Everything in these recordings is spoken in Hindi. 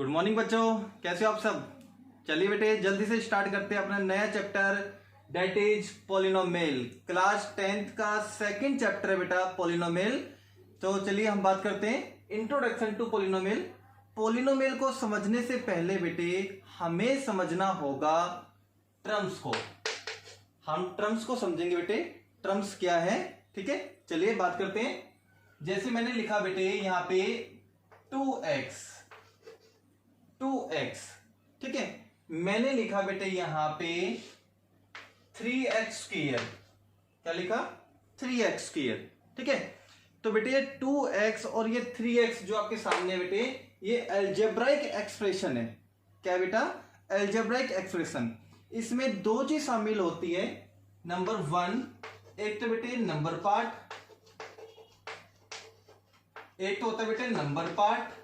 गुड मॉर्निंग बच्चों, कैसे हो आप सब। चलिए बेटे जल्दी से स्टार्ट करते हैं अपना नया chapter that is polynomial. Class 10th का सेकंड चैप्टर है बेटा पॉलिनोमियल। तो चलिए हम बात करते हैं इंट्रोडक्शन टू पॉलिनोमियल। पॉलिनोमियल को समझने से पहले बेटे हमें समझना होगा टर्म्स को। हम टर्म्स को समझेंगे बेटे, टर्म्स क्या है। ठीक है, चलिए बात करते हैं। जैसे मैंने लिखा बेटे यहाँ पे 2x, ठीक है। मैंने लिखा बेटे यहां पे 3x स्क्वायर। क्या लिखा? 3x square. ठीक है, तो बेटे ये 2x और ये 3x जो आपके सामने है बेटे, ये अलजेब्राइक एक्सप्रेशन है। क्या बेटा? Algebraic expression. इसमें दो चीज शामिल होती है। नंबर 1, एक तो बेटे नंबर पार्ट, एक तो होता है बेटे नंबर पार्ट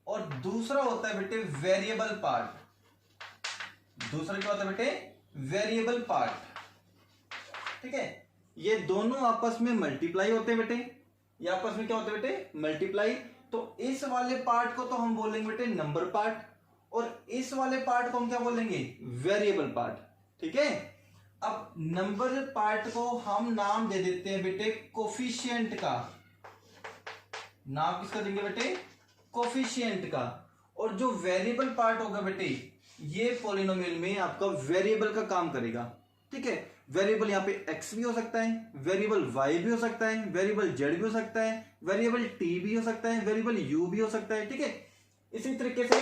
और दूसरा होता है बेटे वेरिएबल पार्ट। दूसरा क्या होता है बेटे? Variable part. ठीक है, ये दोनों आपस में मल्टीप्लाई होते हैं बेटे। ये आपस में क्या होते हैं बेटे? मल्टीप्लाई। तो इस वाले पार्ट को तो हम बोलेंगे बेटे नंबर पार्ट और इस वाले पार्ट को हम क्या बोलेंगे? Variable part. ठीक है, अब नंबर पार्ट को हम नाम दे देते हैं बेटे कोफिशिएंट का। नाम किसका देंगे बेटे? कोफिशिएंट का। और जो वेरिएबल पार्ट होगा बेटे, ये पॉलिनोमियल में आपका वेरिएबल का काम करेगा। ठीक है, वेरिएबल यहाँ पे x भी हो सकता है, वेरिएबल y भी हो सकता है, वेरिएबल z भी हो सकता है, वेरिएबल t भी हो सकता है, वेरिएबल u भी हो सकता है। ठीक है, इसी तरीके से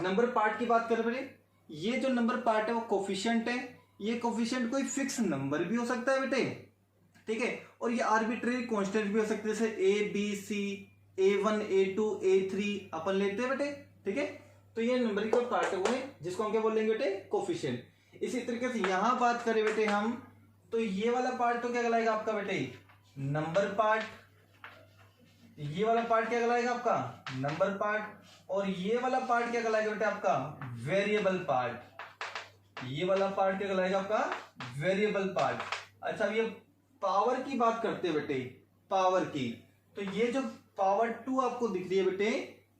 नंबर पार्ट की बात करें बेटे, ये जो नंबर पार्ट है वो कोफिशिएंट है। ये कोफिशिएंट कोई फिक्स नंबर भी हो सकता है बेटे। ठीक है, और ये आर्बिट्रेरी कांस्टेंट भी हो सकते हैं, जैसे a b c a1 a2 a3 अपन लेते हैं बेटे। ठीक है, तो ये नंबरिकल पार्ट हुए जिसको हम क्या बोलेंगे बेटे? कोफिशिएंट। इसी तरीके से यहां बात करें बेटे हम, तो ये वाला पार्ट तो क्या कहलाएगा आपका बेटे? Number part. ये वाला पार्ट क्या कहलाएगा आपका? Number part. और ये वाला पार्ट क्या कहलाएगा बेटे आपका? Variable part. ये वाला पार्ट क्या कहलाएगा आपका? Variable part. अच्छा, अब ये पावर की बात करते हैं बेटे, पावर की। तो ये जो पावर 2 आपको दिख रही है बेटे,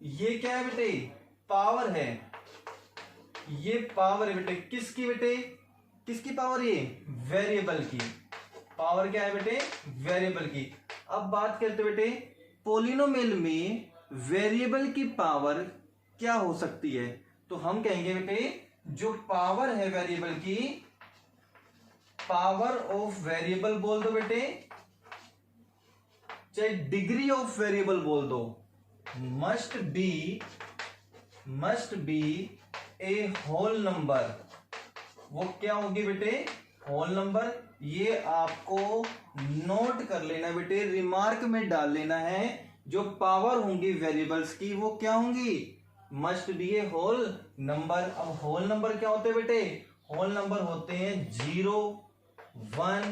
ये क्या है बेटे? पावर है। ये पावर है बेटे किसकी बेटे? किसकी पावर? ये वेरिएबल की पावर। क्या है बेटे? वेरिएबल की। अब बात करते बेटे पॉलिनोमियल में वेरिएबल की पावर क्या हो सकती है। तो हम कहेंगे बेटे जो पावर है वेरिएबल की, पावर ऑफ वेरिएबल बोल दो बेटे, चाहे डिग्री ऑफ वेरिएबल बोल दो, must be a whole number. वो क्या होगी बेटे? Whole number. ये आपको नोट कर लेना बेटे, रिमार्क में डाल लेना है। जो पावर होंगी वेरिएबल्स की वो क्या होंगी? Must be a whole number. अब होल नंबर क्या होते हैं बेटे? होल नंबर होते हैं 0 1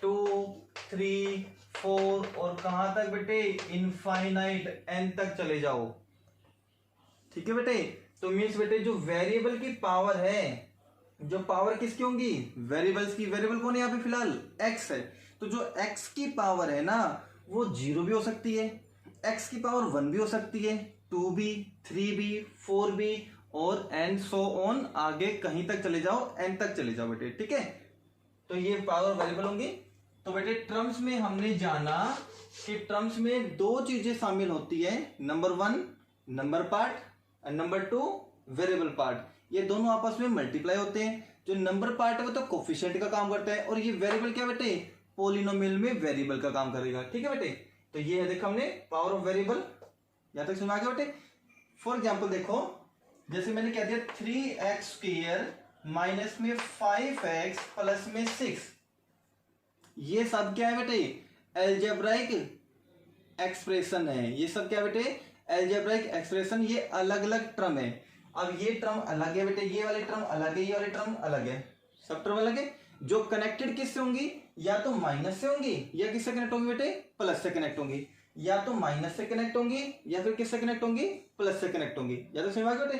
2 3 4 और कहां तक बेटे? इनफाइनाइट n तक चले जाओ। ठीक है बेटे, तो मीन्स बेटे जो वेरिएबल की पावर है, जो पावर किसकी होंगी? वेरिएबल्स की। वेरिएबल कौन है यहाँ पे? फिलहाल x है। तो जो x की पावर है ना, वो 0 भी हो सकती है, x की पावर 1 भी हो सकती है, 2 भी, 3 भी, 4 भी और एंड सो ऑन, आगे कहीं तक चले जाओ, n तक चले जाओ बेटे। ठीक है, तो ये पावर वेरिएबल होंगी। तो बेटे ट्रम्स में हमने जाना कि ट्रम्स में दो चीजें शामिल होती है। नंबर 1 नंबर पार्ट और नंबर 2 वेरिएबल पार्ट। ये दोनों आपस में मल्टीप्लाई होते हैं। जो नंबर पार्ट है वो तो कोफिशिएंट का काम करता है और ये वेरिएबल क्या बेटे? पॉलिनोमियल में वेरिएबल का काम करेगा। ठीक है बेटे, तो ये है देखो हमने पावर ऑफ वेरिएबल। यहां तक सुना गया बेटे? फॉर एग्जाम्पल देखो, जैसे मैंने कह दिया 3x स्क्वायर माइनस में 5x प्लस में 6, ये सब क्या है बेटे? अलजेब्राइक एक्सप्रेशन है। ये सब क्या बेटे? Algebraic expression. ये अलग अलग टर्म है। अब ये टर्म अलग है बेटे, ये वाले टर्म अलग है, ये वाले टर्म अलग है, सब टर्म अलग है। जो कनेक्टेड किससे होंगी? या तो माइनस से होंगी या किससे कनेक्ट होंगी बेटे? प्लस से कनेक्ट होंगी। या तो माइनस से कनेक्ट होंगी या फिर किससे कनेक्ट होंगी? प्लस से कनेक्ट होंगी। या तो समझ बेटे,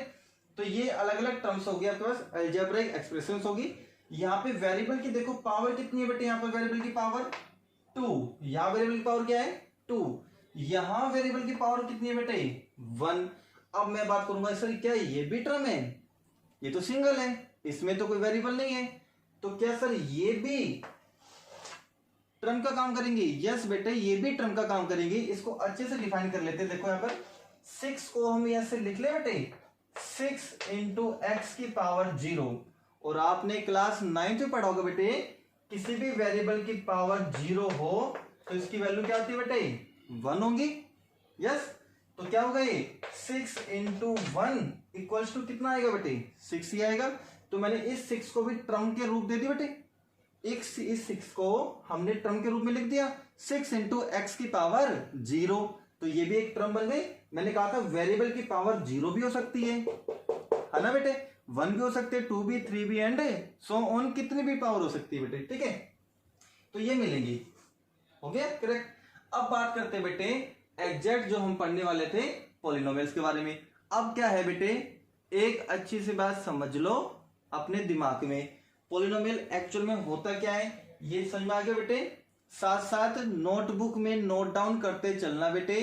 तो ये अलग अलग टर्म्स होगी आपके पास, अलजेब्राइक एक्सप्रेशन होगी। यहाँ पे वेरिएबल की देखो पावर कितनी है बेटे? यहाँ पे वेरिएबल की पावर 2। यहाँ वेरिएबल की पावर क्या है? 2। यहां वेरिएबल की पावर कितनी है बेटे? 1। अब मैं बात करूंगा सर क्या ये भी टर्म है, ये तो सिंगल है, इसमें तो कोई वेरिएबल नहीं है, तो क्या सर ये भी टर्म का काम करेंगे? यस बेटे ये भी टर्म का काम करेंगे। इसको अच्छे से डिफाइन कर लेते हैं। देखो यहाँ पर 6 को हम ऐसे लिख ले बेटे 6 इंटू एक्स की पावर 0। और आपने क्लास 9th में पढ़ा होगा बेटे किसी भी वेरिएबल की पावर 0 हो तो इसकी वैल्यू क्या होती है बेटे 1 होगी। यस तो क्या होगा ये 6 इंटू 1 इक्वल्स टू कितना आएगा बेटे 6 ही आएगा। तो मैंने इस 6 को भी टर्म के रूप दे दिया बेटे, इस 6 को हमने टर्म के रूप में लिख दिया 6 इंटू एक्स की पावर 0। तो ये भी एक टर्म बन गई। मैंने कहा था वेरिएबल की पावर 0 भी हो सकती है ना बेटे, 1 भी हो सकते हैं, 2 भी, 3 भी एंड सो ऑन कितनी भी पावर हो सकती है बेटे। ठीक है तो ये मिलेंगी। हो गया करेक्ट। अब बात करते हैं बेटे एग्जैक्ट जो हम पढ़ने वाले थे पॉलिनोमियल्स के बारे में। अब क्या है बेटे एक अच्छी सी बात समझ लो अपने दिमाग में, पॉलिनोमियल एक्चुअल में होता क्या है ये समझ में आ गया बेटे। साथ साथ नोटबुक में नोट डाउन करते चलना बेटे,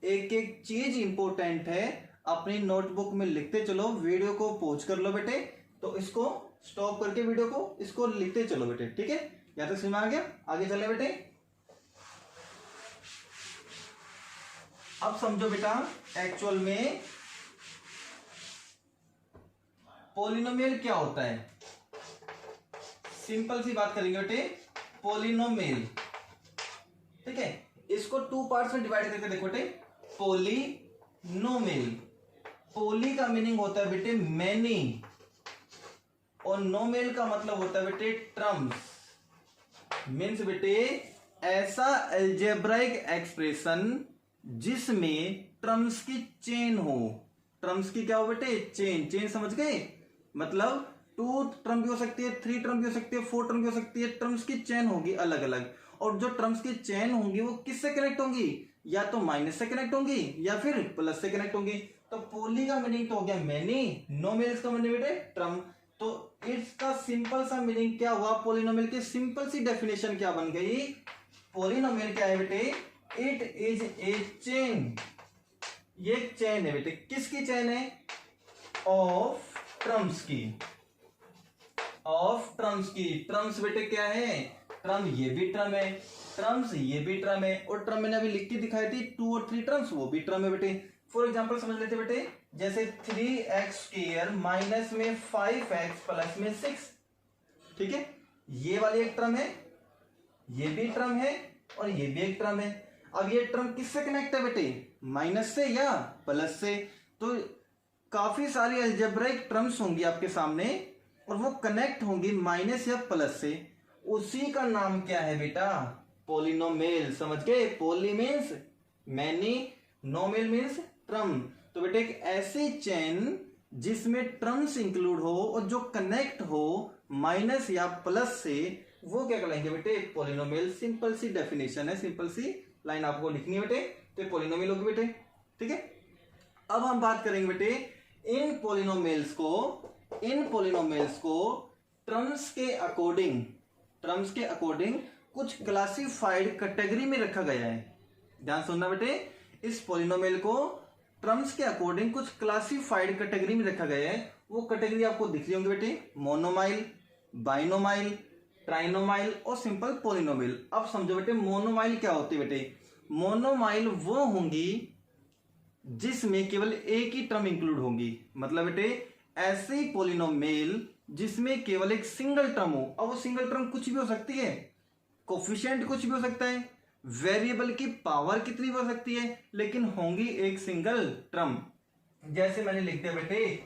एक एक चीज इंपॉर्टेंट है अपनी नोटबुक में लिखते चलो। वीडियो को पॉज कर लो बेटे, तो इसको स्टॉप करके वीडियो को इसको लिखते चलो बेटे। ठीक है या तो समझ में आ गया, आगे चले बेटे। अब समझो बेटा एक्चुअल में पॉलिनोमियल क्या होता है। सिंपल सी बात करेंगे बेटे पॉलिनोमियल। ठीक है इसको 2 पार्ट्स में डिवाइड करके देखो बेटे पॉलिनोमियल। पॉली का मीनिंग होता है बेटे मैनी और नोमियल का मतलब होता है बेटे टर्म्स। मीन्स बेटे ऐसा अलजेब्राइक एक्सप्रेशन जिसमें टर्म्स की चेन हो। टर्म्स की क्या हो बेटे चेन समझ गए, मतलब 2 टर्म भी हो सकती है, 3 टर्म भी हो सकती है, 4 टर्म भी हो सकती है। टर्म्स की चेन होगी अलग अलग, और जो टर्म्स की चेन होंगी वो किससे कनेक्ट होंगी, या तो माइनस से कनेक्ट होंगी या फिर प्लस से कनेक्ट होंगी। तो पॉली का मीनिंग तो हो गया मैनी, नोमियल का मीनिंग बेटे टर्म। तो इसका सिंपल सा मीनिंग क्या हुआ, पॉलिनोमियल की सिंपल सी डेफिनेशन क्या बन गई। पॉलिनोमियल क्या है बेटे, इट इज ए चेन। ये चेन है बेटे, किसकी चेन है, ऑफ टर्म्स की, ऑफ टर्म्स की। टर्म्स बेटे क्या है, टर्म ये भी टर्म है, टर्म्स ये भी टर्म है, और टर्म मैंने अभी लिख के दिखाई थी 2 और 3 टर्म्स वो भी टर्म है बेटे। फॉर एग्जांपल समझ लेते बेटे जैसे 3x² माइनस में 5x प्लस में 6। ठीक है ये वाली एक टर्म है, ये भी टर्म है और ये भी एक टर्म है। अब ये टर्म किससे कनेक्ट है बेटे, माइनस से या प्लस से। तो काफी सारी अलजेब्राइक टर्म्स होंगी आपके सामने और वो कनेक्ट होंगी माइनस या प्लस से, उसी का नाम क्या है बेटा पॉलिनोमियल। समझ गए, poly means many, नोमियल means term. तो बेटे एक ऐसी चेन जिसमें टर्म्स इंक्लूड हो और जो कनेक्ट हो माइनस या प्लस से, वो क्या कहलाएंगे बेटे पॉलिनोमियल। सिंपल सी डेफिनेशन है, सिंपल सी लाइन आपको लिखनी है बेटे, तो पॉलिनोमियल होगी बेटे। ठीक है अब हम बात करेंगे बेटे इन पॉलिनोमियल्स को टर्म्स के अकॉर्डिंग कुछ क्लासिफाइड कैटेगरी में रखा गया है। ध्यान सुनना बेटे, इस पॉलिनोमियल को टर्म्स के अकॉर्डिंग कुछ क्लासिफाइड कैटेगरी में रखा गया है। वो कैटेगरी आपको दिख रही होंगी बेटे, मोनोमाइल, बाइनोमाइल, ट्राइनोमाइल और सिंपल पॉलिनोमियल। अब समझो बेटे मोनोमाइल क्या होती है बेटे, मोनोमाइल वो होंगी जिसमें केवल एक ही टर्म इंक्लूड होंगी। मतलब बेटे ऐसे पॉलिनोमियल जिसमें केवल एक सिंगल टर्म हो। अब वो सिंगल टर्म कुछ भी हो सकती है, कोफिशिएंट कुछ भी हो सकता है, वेरिएबल की पावर कितनी भी हो सकती है, लेकिन होंगी एक सिंगल टर्म। जैसे मैंने लिख दिया बेटे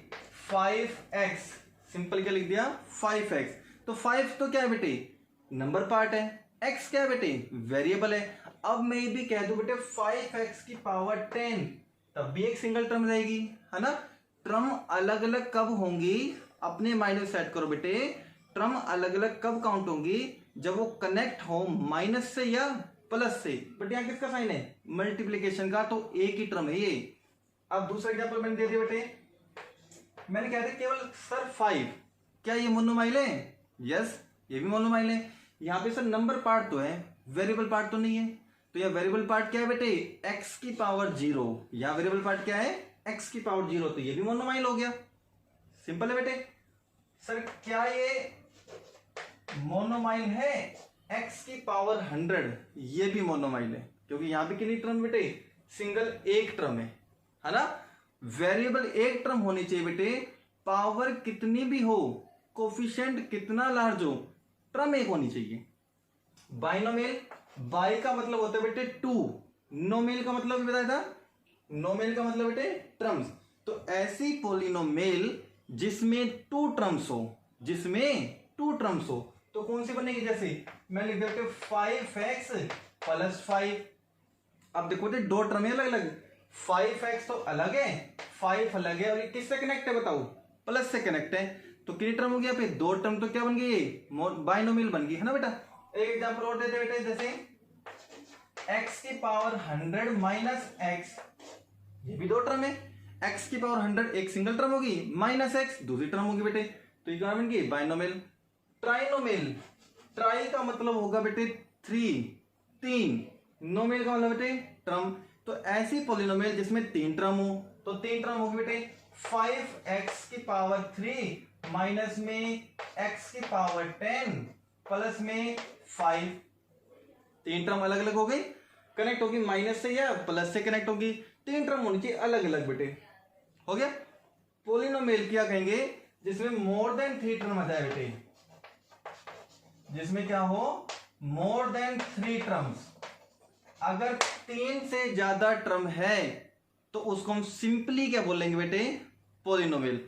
5x, सिंपल क्या लिख दिया 5x। तो 5 तो क्या है बेटे नंबर पार्ट है, x क्या है बेटे वेरिएबल है। अब मैं ये भी कह दूं बेटे 5x की पावर 10, तब भी एक सिंगल टर्म रहेगी, है ना। टर्म अलग अलग कब होंगी, अपने माइंड में सेट करो बेटे, टर्म अलग अलग कब काउंट होंगी, जब वो कनेक्ट हो माइनस से या प्लस से। बट यहाँ किसका साइन है मल्टीप्लीकेशन का, तो एक ही टर्म है ये। अब दूसरा एग्जांपल मैंने दे दिया बेटे, मैंने कहा था केवल सर 5, क्या ये मोनोमाइल है, यस ये भी मोनोमाइल है। यहाँ पे सर नंबर पार्ट तो है, वेरिएबल पार्ट तो नहीं है। तो यह वेरिएबल पार्ट क्या है बेटे x की पावर 0, या वेरिएबल पार्ट क्या है x की पावर 0 तो ये भी मोनोमाइल हो गया। सिंपल है बेटे। सर क्या ये मोनोमाइल है? x की पावर 100 ये भी मोनोमाइल है, क्योंकि यहां पे कितनी टर्म बेटे? सिंगल एक टर्म है ना। वेरिएबल एक टर्म होनी चाहिए बेटे, पावर कितनी भी हो, कोफिशिएंट कितना लार्ज हो, टर्म एक होनी चाहिए। बाइनोमियल, बाई का मतलब होता है बेटे टू, नोमियल का मतलब भी बताया था, नोमियल का मतलब बेटे टर्म्स। तो ऐसी पोलिनोमियल जिसमें टू टर्म्स हो, जिसमें टू टर्म्स हो, तो कौन सी बनेगी? जैसे मैं लिख देता हूं 5x + 5। अब देखो बेटे दो टर्म है अलग अलग, 5x तो अलग है, 5 अलग है, और ये किससे कनेक्ट है बताओ? प्लस से कनेक्ट है। तो कितनी टर्म हो गया पे? दो टर्म। तो क्या बन गई? ये बाइनोमियल बन गई, है ना बेटा। एक एग्जांपल और देते बेटे, जैसे x की पावर 100 माइनस x, ये भी दो टर्म है। x की पावर 100 एक सिंगल टर्म होगी, माइनस x दूसरी टर्म होगी बेटे, तो ये क्या बन गई? बाइनोमियल। ट्राइनोमियल, ट्राई का मतलब होगा बेटे 3, तीन, नोमियल का मतलब बेटे टर्म। तो ऐसी पोलिनोमियल जिसमें तीन टर्म हो, तो तीन टर्म होगी बेटे 5x की पावर 3 माइनस में x की पावर 10 प्लस में 5। तीन टर्म अलग अलग हो गई, कनेक्ट होगी माइनस से या प्लस से कनेक्ट होगी, तीन टर्म होनी चाहिए अलग अलग बेटे। हो गया। पोलिनोमियल क्या कहेंगे? जिसमें मोर देन 3 टर्म आ जाए बेटे, जिसमें क्या हो? More than 3 terms. अगर 3 से ज्यादा टर्म है तो उसको हम सिंपली क्या बोलेंगे बेटे? पोलिनोमियल।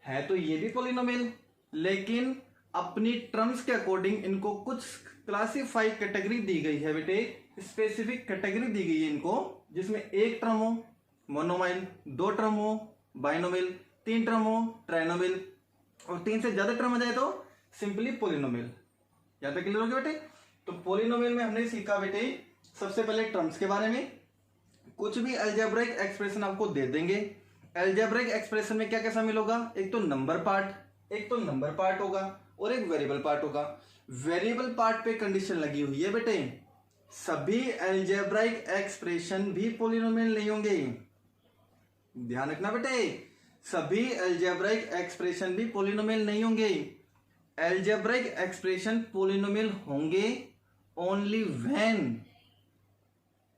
है तो ये भी पोलिनोमियल, लेकिन अपनी टर्म्स के अकॉर्डिंग इनको कुछ क्लासिफाई कैटेगरी दी गई है बेटे, स्पेसिफिक कैटेगरी दी गई है इनको, जिसमें एक टर्म हो मोनोमाइल, दो टर्म हो बाइनोमियल, तीन टर्म हो ट्राइनोमियल, और 3 से ज्यादा टर्म आ जाए तो सिंपली पोलिनोमियल। यहां तक क्लियर हो गया बेटे। तो पोलिनोमियल में हमने सीखा बेटे सबसे पहले टर्म्स के बारे में। कुछ भी अलजेब्रिक एक्सप्रेशन आपको दे देंगे, अलजेब्रिक एक्सप्रेशन में क्या क्या शामिल होगा? एक तो नंबर पार्ट, एक तो नंबर पार्ट होगा और एक वेरिएबल पार्ट होगा। वेरिएबल पार्ट पे कंडीशन लगी हुई है बेटे, सभी अलजेब्रिक एक्सप्रेशन भी पोलिनोमियल नहीं होंगे। ध्यान रखना बेटे, सभी अलजेब्रिक एक्सप्रेशन भी पोलिनोमियल नहीं होंगे। अलजेब्रिक एक्सप्रेशन पोलिनोमियल होंगे only when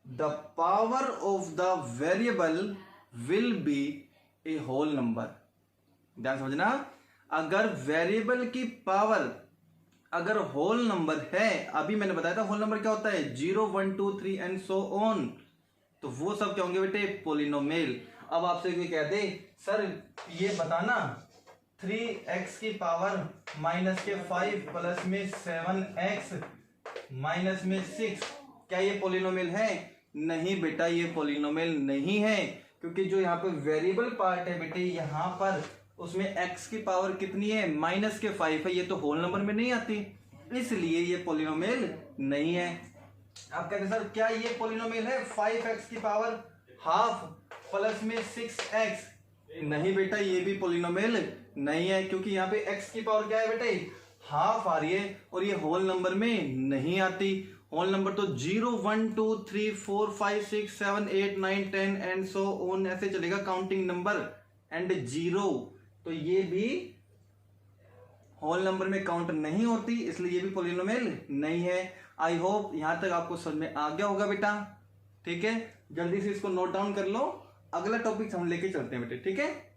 the power of the variable will be a whole number. ध्यान समझना, अगर वेरिएबल की पावर अगर होल नंबर है, अभी मैंने बताया था होल नंबर क्या होता है? 0, 1, 2, 3 एंड सो ऑन, तो वो सब क्या होंगे बेटे? पोलिनोमियल। अब आपसे कोई कहते सर ये बताना 3x की पावर माइनस के 5 प्लस में 7x माइनस में 6, क्या ये पोलिनोमियल है? नहीं बेटा, ये पोलिनोमियल नहीं है, क्योंकि जो यहाँ पे वेरिएबल पार्ट है बेटे, यहाँ पर उसमें x की पावर कितनी है? माइनस के 5 है, ये तो होल नंबर में नहीं आती, इसलिए ये पोलिनोमियल नहीं है। आप कहते सर क्या ये पोलिनोमियल है? 5x की पावर हाफ प्लस में 6x, नहीं बेटा, ये भी पोलिनोमियल नहीं है, क्योंकि यहाँ पे x की पावर क्या है बेटे? हाफ आ रही है, और ये होल नंबर में नहीं आती। होल नंबर तो 0, 1, 2, 3, 4, 5, 6, 7, 8, 9, 10 एंड सो ऑन, ऐसे चलेगा काउंटिंग नंबर एंड 0, तो ये भी होल नंबर में काउंट नहीं होती, इसलिए ये भी पोलिनोमियल नहीं है। आई होप यहां तक आपको समझ में आ गया होगा बेटा। ठीक है, जल्दी से इसको नोट डाउन कर लो, अगला टॉपिक हम लेके चलते हैं बेटे। ठीक है,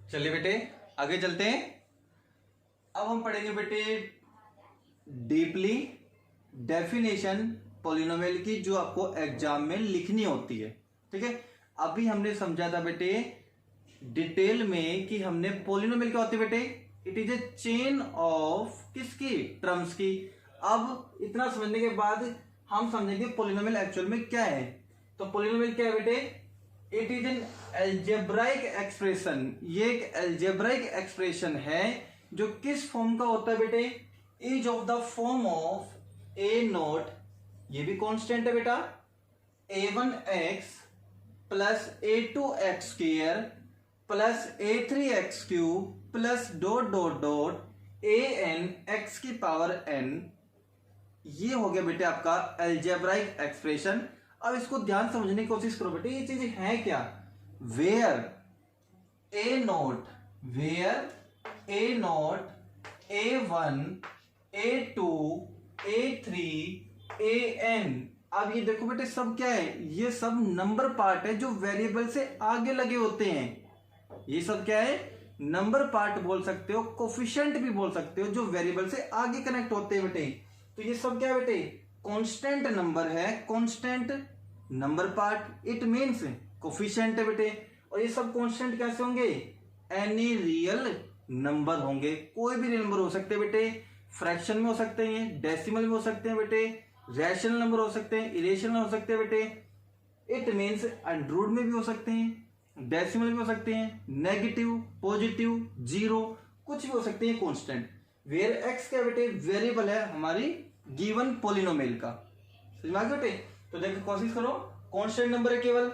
चलिए बेटे आगे चलते हैं। अब हम पढ़ेंगे बेटे डीपली डेफिनेशन पोलिनोमियल की, जो आपको एग्जाम में लिखनी होती है। ठीक है, अभी हमने समझा था बेटे डिटेल में कि हमने पोलिनोमियल क्या होती है बेटे? It is a chain of किसकी? टर्म्स की। अब इतना समझने के बाद हम समझेंगे पोलिनोमियल एक्चुअल में क्या है। तो पोलिनोमियल क्या है बेटे? It is an algebraic expression. ये एक अलजेब्राइक एक्सप्रेशन है जो किस फॉर्म का होता है बेटे? Is of the form of A note, ये भी कांस्टेंट है बेटा, a1x plus a2x square plus a3x cube plus dot dot dot an x की पावर n ये हो गया बेटे आपका अलजेब्राइक एक्सप्रेशन। अब इसको ध्यान समझने की कोशिश करो बेटे, ये चीजें हैं क्या। Where a note A1 A2 A3 AN। अब ये देखो बेटे सब क्या है, ये सब नंबर पार्ट है जो वेरिएबल से आगे लगे होते हैं। ये सब क्या है, नंबर पार्ट बोल सकते हो, कोफिशिएंट भी बोल सकते हो, जो वेरिएबल से आगे कनेक्ट होते हैं बेटे। तो ये सब क्या है बेटे, कांस्टेंट नंबर है, constant number part, it means coefficient है बेटे। और ये सब कांस्टेंट कैसे होंगे, एनी रियल नंबर होंगे। कोई भी रियल नंबर हो सकते हैं बेटे, फ्रैक्शन में हो सकते हैं, डेसिमल में हो सकते हैं बेटे, रैशनल नंबर हो सकते हैं, इरेशनल हो सकते हैं बेटे। इट मींस अंडर में भी हो सकते हैं, डेसिमल भी हो सकते हैं, नेगेटिव, पॉजिटिव, जीरो, कुछ भी हो सकते हैं कांस्टेंट। वेयर एक्स क्या बेटे, वेरिएबल है हमारी गिवन पॉलिनोमियल का। समझ में आ गया बेटे। तो देखो कोशिश करो, कांस्टेंट नंबर है, केवल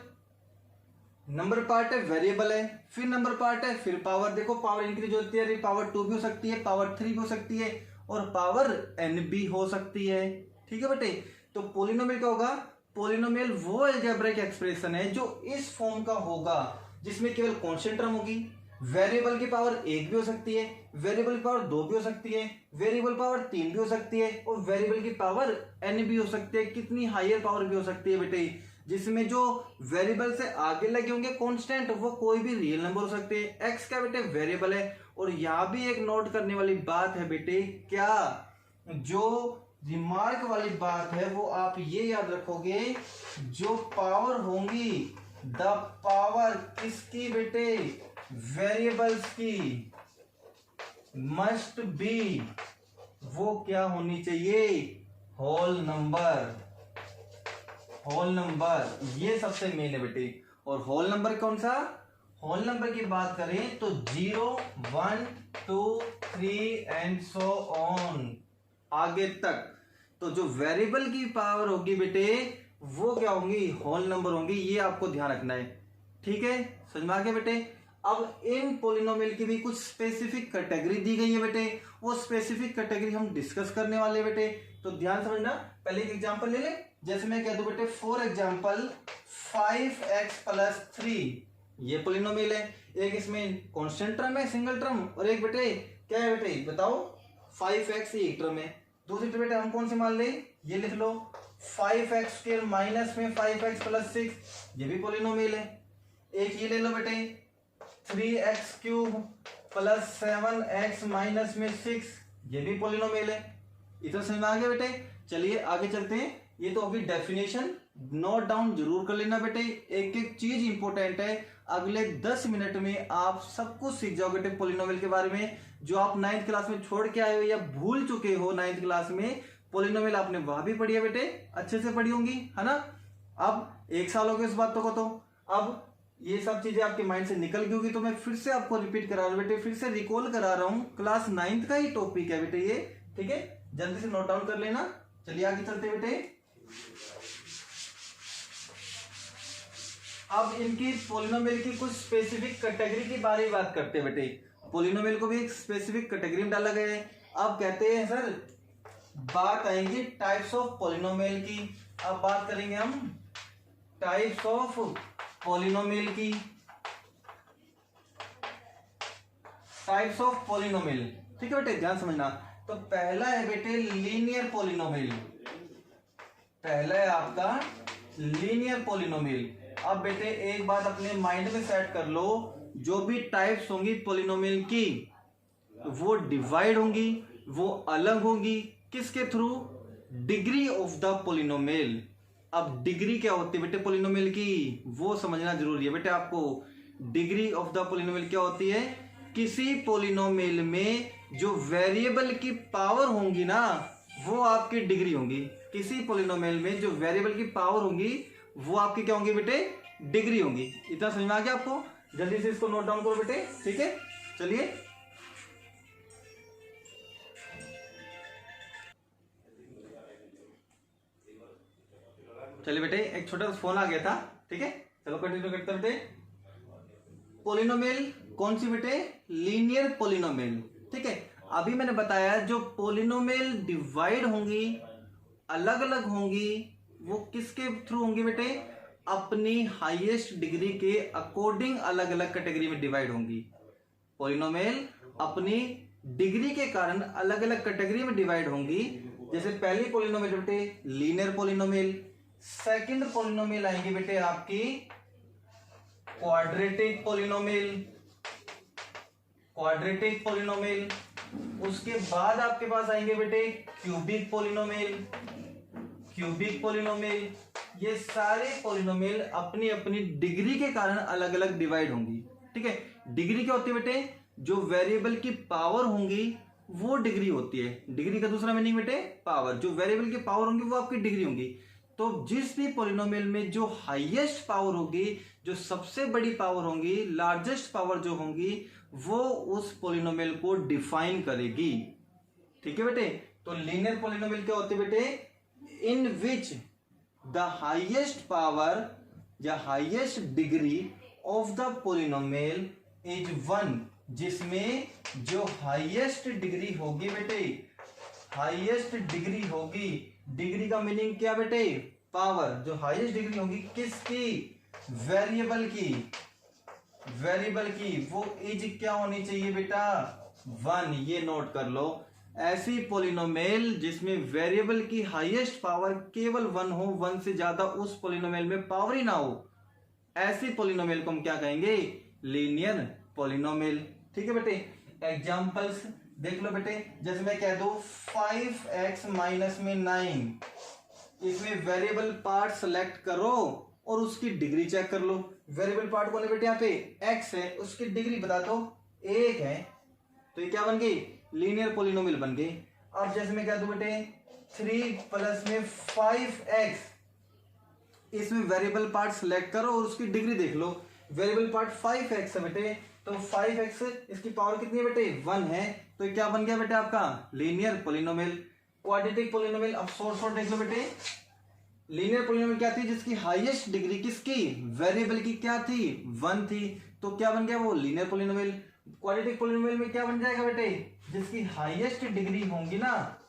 नंबर पार्ट है, वेरिएबल है, फिर नंबर पार्ट है, फिर पावर। देखो पावर इंक्रीज होती है, पावर 2 भी हो सकती है, पावर 3 भी हो सकती है, और पावर n भी हो सकती है। ठीक है बेटे। तो पॉलिनोमियल क्या होगा, पॉलिनोमियल वो अलजेब्रिक एक्सप्रेशन है जो इस फॉर्म का होगा जिसमें केवल कांस्टेंट टर्म होगी, वेरिएबल की पावर 1 भी हो सकती है, वेरिएबल की पावर 2 भी हो सकती है, वेरिएबल पावर 3 भी हो सकती है, और वेरिएबल की पावर n भी हो सकती है। कितनी हायर पावर भी हो सकती है बेटे, जिसमें जो वेरिएबल से आगे लगे होंगे कांस्टेंट, वो कोई भी रियल नंबर हो सकते हैं। एक्स क्या बेटे, वेरिएबल है। और यहां भी एक नोट करने वाली बात है बेटे, क्या जो रिमार्क वाली बात है वो आप ये याद रखोगे, जो पावर होंगी, द पावर किसकी बेटे, वेरिएबल्स की, मस्ट बी, वो क्या होनी चाहिए, होल नंबर। होल नंबर ये सबसे मेन है बेटे। और होल नंबर कौन सा, होल नंबर की बात करें तो 0 1 2 3 एंड सो ऑन, आगे तक। तो जो वेरिएबल की पावर होगी बेटे वो क्या होंगी, होल नंबर होंगी। ये आपको ध्यान रखना है। ठीक है, समझ में आ गया बेटे। अब इन पॉलिनोमियल की भी कुछ स्पेसिफिक कैटेगरी दी गई है बेटे, वो स्पेसिफिक कैटेगरी हम डिस्कस करने वाले हैं बेटे। तो ध्यान समझना। पहले एक एग्जांपल ले ले, जैसे मैं कह दूं बेटे फॉर एग्जांपल 5x + 3, ये पॉलिनोमियल है। एक इसमें कांस्टेंट टर्म है, सिंगल टर्म, और एक बेटे क्या है बेटे बताओ, 5x एक टर्म है। दूसरी तो बेटे हम कौन सी मान ले, ये लिख लो 5x² माइनस में 5x + 6, ये भी पॉलिनोमियल है। एक ये ले लो बेटे 3x³ + 7x माइनस में 6, ये भी पॉलिनोमियल है। इतना समझ में आ गया बेटे। चलिए आगे चलते हैं। ये तो अभी डेफिनेशन नोट डाउन जरूर कर लेना बेटे, एक एक चीज इंपॉर्टेंट है। अगले 10 मिनट में आप सब कुछ सीख जाओगे बेटे पॉलिनोमियल के बारे में, जो आप 9th क्लास में छोड़ के आए हो या भूल चुके हो। 9th क्लास में पॉलिनोमियल आपने वहां भी पढ़ी है बेटे, अच्छे से पढ़ी होंगी, है ना। अब 1 साल हो गया इस बात को, तो अब ये सब चीजें आपके माइंड से निकल गई होगी, तो मैं फिर से आपको रिपीट करा रहा हूं बेटे, फिर से रिकॉल करा रहा हूं। क्लास 9th का ही टॉपिक है बेटे ये, ठीक है, जल्दी से नोट डाउन कर लेना। चलिए आगे चलते बेटे। अब इनकी पॉलिनोमियल की कुछ स्पेसिफिक कैटेगरी की बारे में बात करते हैं बेटे। पॉलिनोमियल को भी एक स्पेसिफिक कैटेगरी में डाला गया है। अब कहते हैं सर बात आएंगी टाइप्स ऑफ पॉलिनोमियल की। अब बात करेंगे हम टाइप्स ऑफ पॉलिनोमियल की। टाइप्स ऑफ पॉलिनोमियल, ठीक है बेटे, ध्यान समझना। तो पहला है बेटे लीनियर पॉलिनोमियल, पहला है आपका लीनियर पॉलिनोमियल। अब बेटे एक बात अपने माइंड में सेट कर लो, जो भी टाइप्स होंगी पॉलिनोमियल की वो डिवाइड होंगी, वो अलग होंगी, किसके through, degree of the polynomial. अब डिग्री क्या होती है बेटे पॉलिनोमियल की, वो समझना जरूरी है बेटे आपको। डिग्री ऑफ द पॉलिनोमियल क्या होती है, किसी पॉलिनोमियल में जो वेरिएबल की पावर होंगी ना, वो आपकी डिग्री होंगी। किसी पॉलिनोमियल में जो वेरिएबल की पावर होंगी वो आपकी क्या होंगी बेटे, डिग्री होंगी। इतना समझ में आ गया आपको। जल्दी से इसको नोट डाउन करो बेटे, ठीक है। चलिए चलिए बेटे, एक छोटा सा फोन आ गया था, ठीक है। चलो कंटिन्यू करते हैं बेटे। पॉलिनोमियल कौन सी बेटे, लीनियर पॉलिनोमियल, ठीक है। अभी मैंने बताया जो पॉलिनोमियल डिवाइड होंगी अलग अलग होंगी वो किसके थ्रू होंगी बेटे, अपनी हाईएस्ट डिग्री के अकॉर्डिंग अलग अलग कैटेगरी में डिवाइड होंगी। पॉलिनोमियल अपनी डिग्री के कारण अलग अलग कैटेगरी में डिवाइड होंगी। जैसे पहली पॉलिनोमियल बेटे लीनियर पॉलिनोमियल, सेकंड पॉलिनोमियल आएंगे बेटे आपकी क्वाड्रेटिक पॉलिनोमियल, क्वाड्रेटिक पॉलिनोमियल। उसके बाद आपके पास आएंगे बेटे क्यूबिक पॉलिनोमियल, क्यूबिक पॉलिनोमियल। ये सारे पॉलिनोमियल अपनी अपनी डिग्री के कारण अलग अलग डिवाइड होंगी। ठीक है, डिग्री क्या होती है बेटे, जो वेरिएबल की पावर होंगी वो डिग्री होती है। डिग्री का दूसरा मीनिंग बेटे पावर, जो वेरिएबल की पावर होंगी वो आपकी डिग्री होंगी। तो जिस भी पॉलिनोमियल में जो हाईएस्ट पावर होगी, जो सबसे बड़ी पावर होंगी, लार्जेस्ट पावर जो होंगी, वो उस पॉलिनोमियल को डिफाइन करेगी। ठीक है बेटे, तो लीनियर पॉलिनोमियल क्या होते हैं बेटे, इन विच द हाईएस्ट पावर या highest degree of the polynomial is 1, जिसमें जो हाईएस्ट डिग्री होगी बेटे, हाईएस्ट डिग्री होगी, डिग्री का मीनिंग क्या बेटे, पावर। जो हाईएस्ट डिग्री होगी किसकी, वेरिएबल की, वेरिएबल की, वो इज क्या होनी चाहिए बेटा, 1। ये नोट कर लो, ऐसी पॉलिनोमियल जिसमें वेरिएबल की हाईएस्ट पावर केवल 1 हो, 1 से ज्यादा उस पॉलिनोमियल में पावर ही ना हो, ऐसी पॉलिनोमियल को हम क्या कहेंगे, लीनियर पॉलिनोमियल। ठीक है बेटे, एग्जांपल्स देख लो बेटे। जैसे मैं कह दूं 5x माइनस में 9, इसमें वेरिएबल पार्ट सेलेक्ट करो और उसकी डिग्री चेक कर लो। वेरिएबल पार्ट कौन है बेटे, यहाँ पे x है, उसकी डिग्री बता दो 1 है, तो ये क्या बन गई, लीनियर पॉलिनोमियल बन गई। अब जैसे मैं कह दूं बेटे 3 प्लस में 5x, इसमें वेरिएबल पार्ट सिलेक्ट करो और उसकी डिग्री देख लो। वेरिएबल पार्ट 5x है बेटे, तो 5x इसकी पावर कितनी है बेटे, 1 है, तो क्या बन गया बेटे आपका लीनियर पॉलिनोमियल। क्वाड्रेटिक पॉलिनोमियल, अब शॉर्ट देख लो बेटे। लीनियर पॉलिनोमियल क्या थी, जिसकी हाईएस्ट डिग्री किसकी, वेरिएबल की क्या थी, 1 थी, तो क्या बन गया वो लीनियर पॉलिनोमियल। क्वाड्रेटिक पॉलिनोमियल में क्या बन जाएगा बेटे, जिसकी हाईएस्ट डिग्री होंगी ना,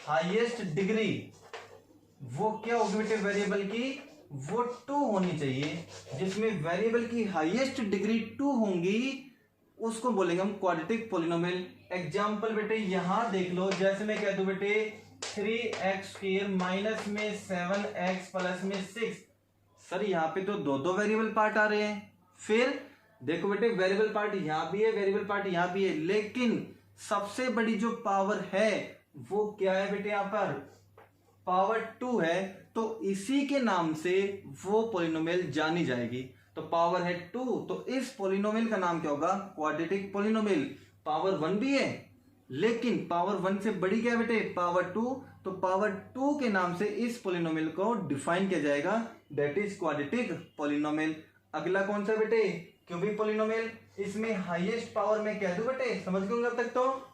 हाईएस्ट डिग्री वो क्या होगी बेटे, वेरिएबल की वो 2 होनी चाहिए। जिसमें वेरिएबल की हाईएस्ट डिग्री 2 होंगी उसको बोलेंगे हम क्वाड्रेटिक पॉलिनोमियल। एग्जांपल बेटे यहां देख लो, जैसे मैं कह दूं बेटे 3x² माइनस में 7x प्लस में 6, सर यहाँ पे तो दो वेरिएबल पार्ट आ रहे हैं। फिर देखो बेटे वेरिएबल पार्ट यहां भी है, वेरिएबल पार्ट यहां भी है, लेकिन सबसे बड़ी जो पावर है वो क्या है बेटे, यहां पर पावर 2 है, तो इसी के नाम से वो पॉलिनोमियल जानी जाएगी। तो पावर है 2, तो इस पॉलिनोमियल का नाम क्या होगा, क्वाड्रेटिक पॉलिनोमियल। पावर 1 भी है, लेकिन पावर 1 से बड़ी क्या है बेटे, पावर 2, तो पावर 2 के नाम से इस पॉलिनोमियल को डिफाइन किया जाएगा, दैट इज क्वाड्रेटिक पॉलिनोमियल। अगला कौन सा बेटे, क्यूबिक पॉलिनोमियल। इसमें हाईएस्ट पावर में कह दूं बेटे, समझ गए अब तक तो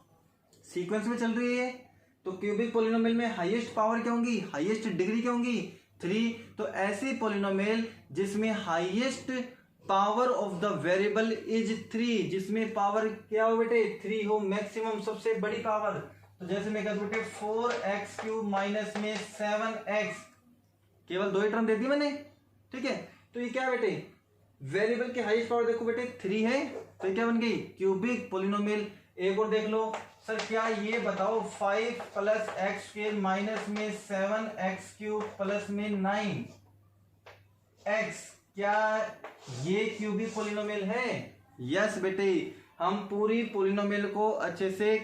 सीक्वेंस में चल रही है। तो क्यूबिक पॉलिनोमियल में हाईएस्ट पावर क्या होंगी, हाईएस्ट डिग्री क्या होंगी, 3। तो ऐसे पॉलिनोमियल जिसमें highest power of the variable is 3, जिसमें पावर क्या हो बेटे, 3 हो, मैक्सिमम सबसे बड़ी पावर। तो जैसे मैं कहता हूं बेटे 4x³ माइनस में 7x, केवल 2 ही टर्म दे दी मैंने। ठीक है, तो ये क्या है बेटे, वेरिएबल की हाईएस्ट पावर देखो बेटे 3 है, तो ये क्या बन गई, क्यूबिक पॉलिनोमियल। एक और देख लो सर, क्या ये बताओ 5 प्लस x² माइनस में 7x³ प्लस में 9x, क्या ये क्यूबिक पॉलिनोमियल है। यस बेटे, हम पूरी पॉलिनोमियल को अच्छे से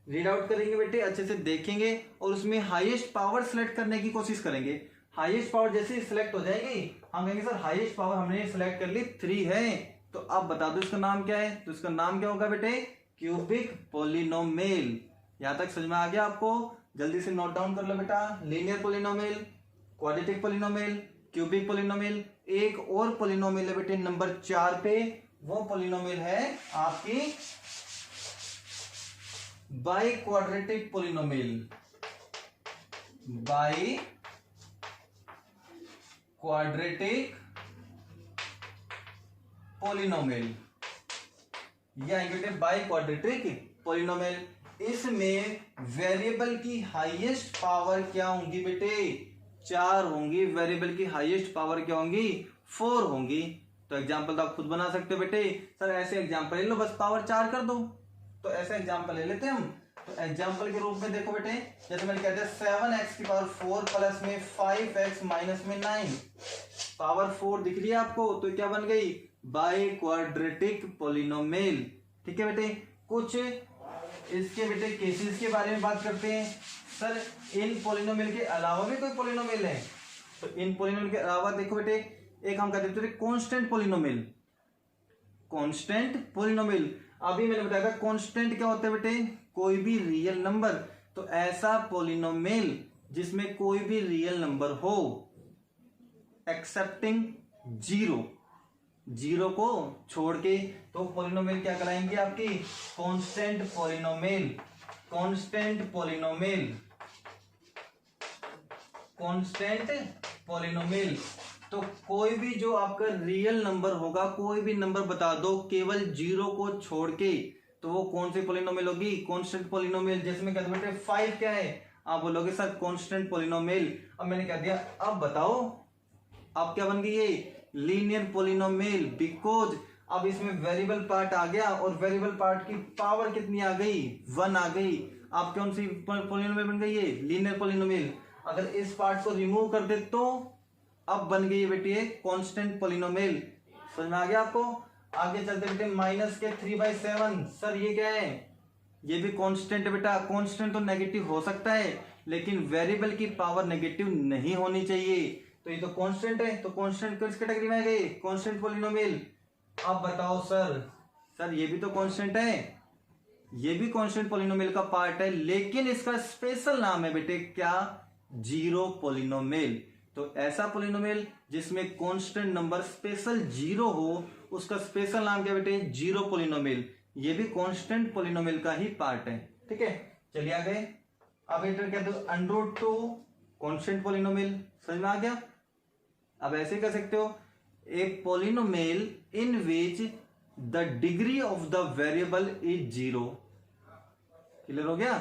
रीड आउट करेंगे बेटे, अच्छे से देखेंगे और उसमें हाईएस्ट पावर सिलेक्ट करने की कोशिश करेंगे। हाईएस्ट पावर जैसे ही सिलेक्ट हो जाएगी हम कहेंगे सर हाईएस्ट पावर हमने सिलेक्ट कर ली 3 है, तो अब बता दो इसका नाम क्या है। तो इसका नाम क्या होगा बेटे, क्यूबिक पॉलिनोमियल। यहां तक समझ में आ गया आपको, जल्दी से नोट डाउन कर लो बेटा। Linear polynomial, quadratic polynomial, cubic polynomial. एक और पॉलिनोमियल है बेटे नंबर 4 पे, वो पॉलिनोमियल है आपकी by quadratic polynomial, by quadratic polynomial. ये आएंगे बेटे बाई क्वाड्रेटिक पॉलिनोमियल। इसमें वेरिएबल की हाईएस्ट पावर क्या होंगी बेटे? 4 होंगी। वेरिएबल की हाईएस्ट पावर क्या होंगी? 4 होंगी। तो एग्जाम्पल तो आप खुद बना सकते हो बेटे। सर ऐसे एग्जाम्पल ले लो, बस पावर 4 कर दो। तो ऐसे एग्जाम्पल ले लेते हैं हम। तो एग्जाम्पल के रूप में देखो बेटे, जैसे मैंने कहते हैं 7x की पावर 4 प्लस में 5x माइनस में 9, पावर 4 दिख रही है आपको? तो क्या बन गई? By quadratic polynomial. ठीक है बेटे। कुछ इसके बेटे केसेस के बारे में बात करते हैं। सर इन पोलिनोमियल के अलावा भी कोई पोलिनोमियल है? तो इन पोलिनोमियल के अलावा देखो बेटे, एक हम कहते हैं कांस्टेंट पोलिनोमियल। कांस्टेंट पोलिनोमियल, अभी मैंने बताया था कांस्टेंट क्या होता है बेटे? कोई भी रियल नंबर। तो ऐसा पोलिनोमियल जिसमें कोई भी रियल नंबर हो एक्सेप्टिंग जीरो, जीरो को छोड़ के, तो पोलिनोमियल क्या कहलाएंगे आपकी? Constant polynomial. Constant polynomial, constant polynomial. तो कोई भी जो आपका रियल नंबर होगा, कोई भी नंबर बता दो केवल जीरो को छोड़ के, तो वो कौन सी पोलिनोमियल होगी? Constant polynomial. जैसे मैं कहता बेटे 5 क्या है? आप बोलोगे सर कांस्टेंट पोलिनोमियल। अब मैंने कह दिया, अब बताओ अब क्या बन गई? ये लीनियर पोलिनोमियल। बिकॉज अब इसमें वेरिएबल पार्ट आ गया और वेरिएबल पार्ट की पावर कितनी आ गई? 1 आ गई। आप कौन सी पोलिनोमियल बन गई? ये लीनियर पोलिनोमियल। अगर इस पार्ट को रिमूव कर दे तो अब बन गई है बेटे कांस्टेंट पोलिनोमियल। समझ में आ गया आपको? आगे चलते बेटे, माइनस के 3/7। सर ये क्या है? ये भी कांस्टेंट है बेटा। कांस्टेंट तो नेगेटिव हो सकता है, लेकिन वेरिएबल की पावर नेगेटिव नहीं होनी चाहिए। तो ये तो कांस्टेंट है, तो कांस्टेंट किस कैटेगरी में आ गई? Constant polynomial. अब बताओ सर ये भी तो कांस्टेंट है, ये भी कांस्टेंट पोलिनोमियल का पार्ट है, लेकिन इसका स्पेशल नाम है बेटे क्या? Zero polynomial. तो ऐसा पोलिनोमियल जिसमें कांस्टेंट नंबर स्पेशल जीरो हो, उसका स्पेशल नाम क्या बेटे? Zero polynomial. ये भी कांस्टेंट पोलिनोमियल का ही पार्ट है। ठीक है, चलिए आगे। अब बेटे क्या? √2 कांस्टेंट पोलिनोमियल। समझ में आ गया? अब ऐसे कर सकते हो, a polynomial in which the degree of the variable is zero. Clear हो गया?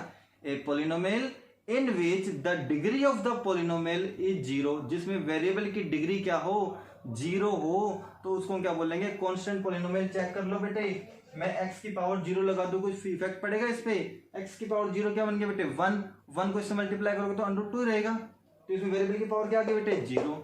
A polynomial in which the degree of the polynomial is zero, जिसमें वेरिएबल की डिग्री क्या हो? जीरो हो, तो उसको क्या बोलेंगे? Constant polynomial. चेक कर लो बेटे, मैं x की पावर 0 लगा दूं, कुछ इफेक्ट पड़ेगा इस पे? x की पावर 0 क्या बन गया बेटे? 1 को इससे मल्टीप्लाई करोगे तो √2 रहेगा। तो इसमें वेरिएबल की पावर क्या आ गई बेटे? 0।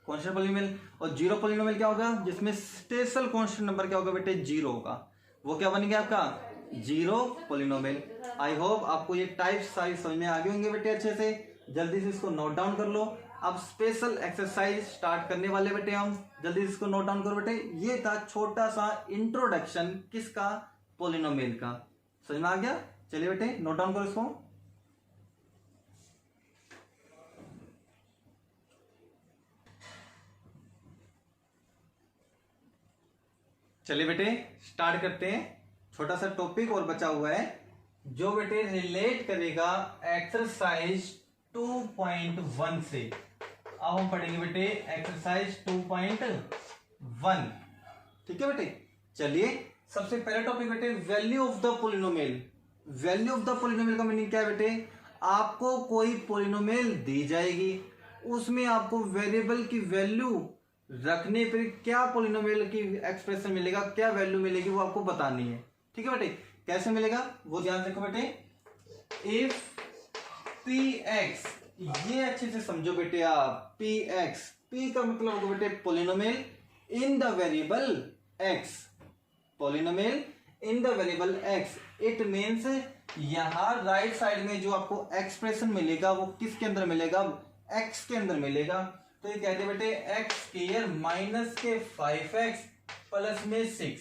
Constant polynomial. और जीरो पोलिनोमियल क्या होगा? जिसमें स्पेशल कांस्टेंट नंबर क्या होगा बेटे? 0 होगा। वो क्या बन गया आपका? Zero polynomial. आई होप आपको ये टाइप सारी समझ में आ गए होंगे बेटे अच्छे से। जल्दी से इसको नोट डाउन कर लो। अब स्पेशल एक्सरसाइज स्टार्ट करने वाले बेटे हम, जल्दी से इसको नोट डाउन करो बेटे। ये था छोटा सा इंट्रोडक्शन किसका? पोलिनोमियल का। समझ में आ गया? चलिए बेटे नोट डाउन करो इसको। चलिए बेटे स्टार्ट करते हैं। छोटा सा टॉपिक और बचा हुआ है जो बेटे रिलेट करेगा एक्सरसाइज 2.1 से। अब हम पढ़ेंगे बेटे एक्सरसाइज 2.1। ठीक है बेटे, चलिए सबसे पहला टॉपिक बेटे value of the polynomial. Value of the polynomial का मीनिंग क्या है बेटे? आपको कोई पोलिनोमियल दी जाएगी, उसमें आपको वेरिएबल की वैल्यू रखने पर क्या पोलिनोमियल की एक्सप्रेशन मिलेगा, क्या वैल्यू मिलेगी, वो आपको बतानी है। ठीक है बेटे, कैसे मिलेगा वो ध्यान रखो बेटे। इफ px, ये अच्छे से समझो बेटे आप। px, p का मतलब होगा बेटे polynomial in the variable x। Polynomial in the variable x, it means यहां राइट साइड में जो आपको एक्सप्रेशन मिलेगा वो किसके अंदर मिलेगा? x के अंदर मिलेगा। तो ये कहते बेटे x² माइनस के 5x प्लस में 6,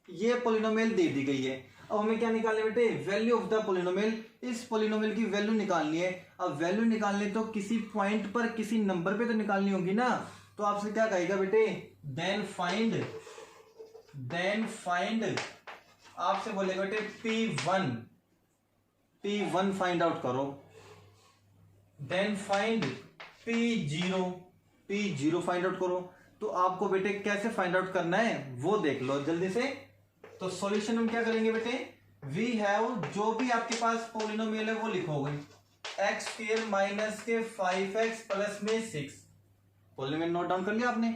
ये पोलिनोमियल दे दी गई है। अब हमें क्या निकालना बेटे? Value of the polynomial. इस पोलिनोमियल की वैल्यू निकालनी है। अब वैल्यू निकालने तो किसी पॉइंट पर किसी नंबर पे तो निकालनी होगी ना। तो आपसे क्या कहेगा बेटे? देन फाइंड आपसे बोलेगा बेटे P1 फाइंड आउट करो। Then find P0 find out करो। तो आपको बेटे कैसे फाइंड आउट करना है वो देख लो जल्दी से। तो सॉल्यूशन हम क्या करेंगे बेटे? वी हैव, जो भी आपके पास पोलिनोमियल है वो लिखोगे, एक्स स्क्वायर माइनस के 5x प्लस में 6। पोलिनोमियल नोट डाउन कर लिया आपने।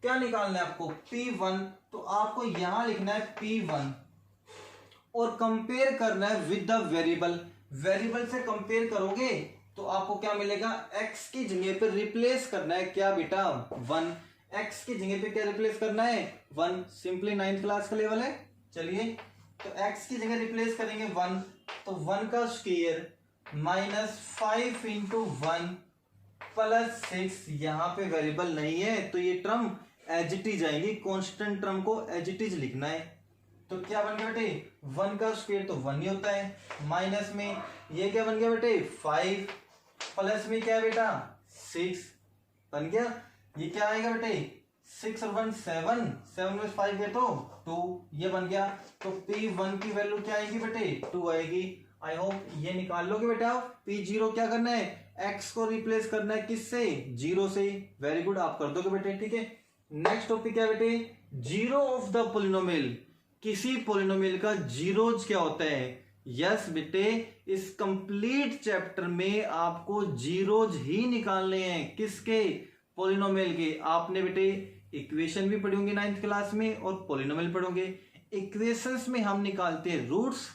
क्या निकालना है आपको, P1, तो आपको यहां लिखना है P1 और कंपेयर करना है विद द वेरिएबल। वेरिएबल से कंपेयर करोगे तो आपको क्या मिलेगा, x की जगह पे रिप्लेस करना है क्या बेटा, 1। x की जगह पे क्या रिप्लेस करना है, 1। सिंपली 9th क्लास का लेवल है। चलिए तो x की जगह रिप्लेस करेंगे 1, तो 1 का स्क्वायर माइनस 5 इंटू 1 प्लस 6। यहां पे वेरिएबल नहीं है तो ये टर्म एज इट इज आएंगी, कॉन्स्टेंट टर्म को एज इट इज लिखना है। तो क्या बन गया बेटे, 1 का स्क्वायर तो 1 ही होता है, माइनस में ये क्या बन गया बेटे 5, प्लस में क्या है बेटा 6 बन गया। ये क्या आएगा बेटे 6 और 1 7, 7 में 5 है तो 2, ये बन गया। तो P1 की वैल्यू क्या आएगी बेटे 2 आएगी। आई होप ये निकाल लोगे बेटा। P0 क्या करना है, x को रिप्लेस करना है किससे, 0 से। वेरी गुड, आप कर दोगे बेटे, ठीक है। नेक्स्ट टॉपिक क्या बेटे, जीरो ऑफ द पोलिनोमियल। किसी पोलिनोमियल का जीरोज क्या होता है। यस बेटे, इस कंप्लीट चैप्टर में आपको जीरोज ही निकालने हैं, किसके, पोलिनोमियल के। आपने बेटे इक्वेशन भी पढ़ी होंगे 9th क्लास में और पोलिनोमियल पढ़ोगे। इक्वेशंस में हम निकालते हैं रूट्स,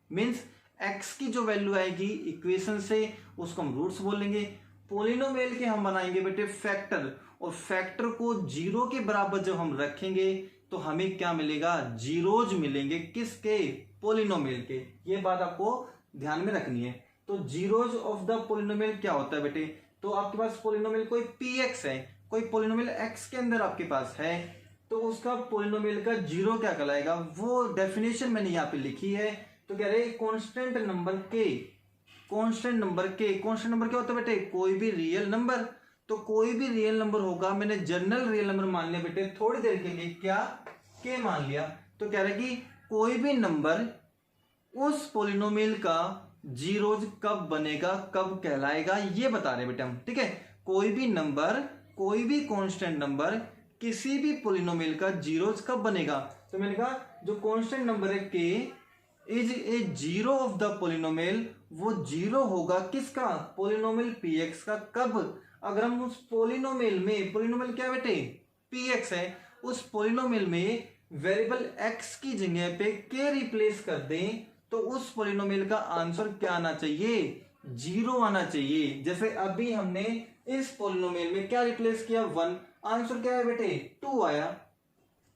मींस x की जो वैल्यू आएगी इक्वेशन से उसको हम रूट्स बोलेंगे। पोलिनोमियल के हम बनाएंगे बेटे फैक्टर, और फैक्टर को 0 के बराबर जब हम रखेंगे तो हमें क्या मिलेगा, जीरोज मिलेंगे, किसके, पोलिनोमियल के। ये बात आपको ध्यान में रखनी है। तो जीरोज ऑफ द पोलिनोमियल क्या होता है बेटे, तो आपके पास पोलिनोमियल कोई px है, कोई पोलिनोमियल x के अंदर आपके पास है, तो उसका पोलिनोमियल का जीरो क्या कहलाएगा, वो डेफिनेशन मैंने यहाँ पे लिखी है। तो कह रहे कांस्टेंट नंबर के, कांस्टेंट नंबर के, कांस्टेंट नंबर क्या होता है बेटे, कोई भी रियल नंबर। तो कोई भी रियल नंबर होगा, मैंने जनरल रियल नंबर मान लिया बेटे थोड़ी देर के लिए, क्या के मान लिया। तो कह रहे कि कोई भी नंबर उस पोलिनोमियल का जीरोज कब बनेगा, कब कहलाएगा, ये बता रहे बेटे हम, ठीक है। कोई भी नंबर, कोई भी कांस्टेंट नंबर किसी भी पोलिनोमियल का जीरोज कब बनेगा। तो मैंने कहा जो कांस्टेंट नंबर है के is a zero of the polynomial, वो जीरो होगा किसका, पोलिनोमियल px का। कब, अगर हम उस पोलिनोमियल में, पोलिनोमियल क्या बेटे px है, उस पोलिनोमियल में वेरिएबल x की जगह पे k रिप्लेस कर दें तो उस पोलिनोमियल का आंसर क्या आना चाहिए, जीरो आना चाहिए। जैसे अभी हमने इस पोलिनोमियल में क्या रिप्लेस किया, 1, आंसर क्या है बेटे 2 आया,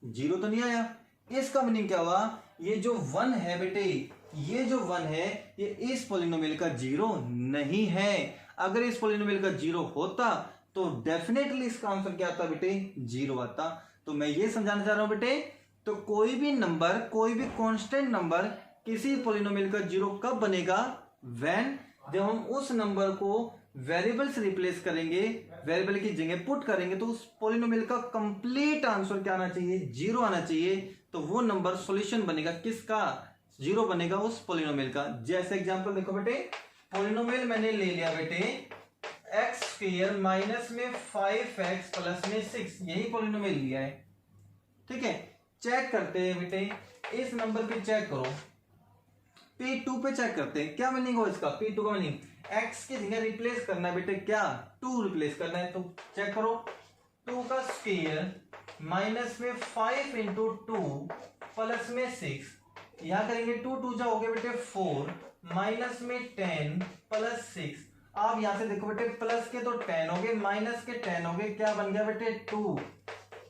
जीरो तो नहीं आया। इसका मीनिंग क्या हुआ, ये जो 1 है बेटे, ये जो 1 है ये इस पोलिनोमियल का जीरो नहीं है। अगर इस पोलिनोमियल का जीरो होता तो डेफिनेटली इसका आंसर क्या आता बेटे, जीरो आता। तो मैं ये समझाना चाह रहा हूं बेटे, तो कोई भी नंबर, कोई भी कांस्टेंट नंबर किसी पोलिनोमियल का जीरो कब बनेगा, व्हेन, जब हम उस नंबर को वेरिएबल से रिप्लेस करेंगे, वेरिएबल की जगह पुट करेंगे, तो उस पोलिनोमियल का कंप्लीट आंसर क्या आना चाहिए, जीरो आना चाहिए। तो वो नंबर सॉल्यूशन बनेगा किसका, जीरो बनेगा उस पोलिनोमियल का। जैसे एग्जांपल देखो बेटे, पोलिनोमियल मैंने ले लिया बेटे एक्स स्क्वायर माइनस में 5x प्लस में 6, यही पोलिनोमियल लिया है, ठीक है। चेक करते हैं बेटे, इस नंबर पे चेक करो, P2 पे चेक करते हैं क्या मीनिंग हो इसका। P2 का मीनिंग x की जगह रिप्लेस करना है बेटे, क्या 2 रिप्लेस करना है। तो चेक करो, 2 का स्क्वायर माइनस में 5 इंटू 2 प्लस में 6, यहां करेंगे 2 2 जा हो गए बेटे 4, माइनस में 10 प्लस 6। आप यहां से देखो बेटे, प्लस के तो 10 हो गए, माइनस के 10 हो गए, क्या बन गया बेटे 2।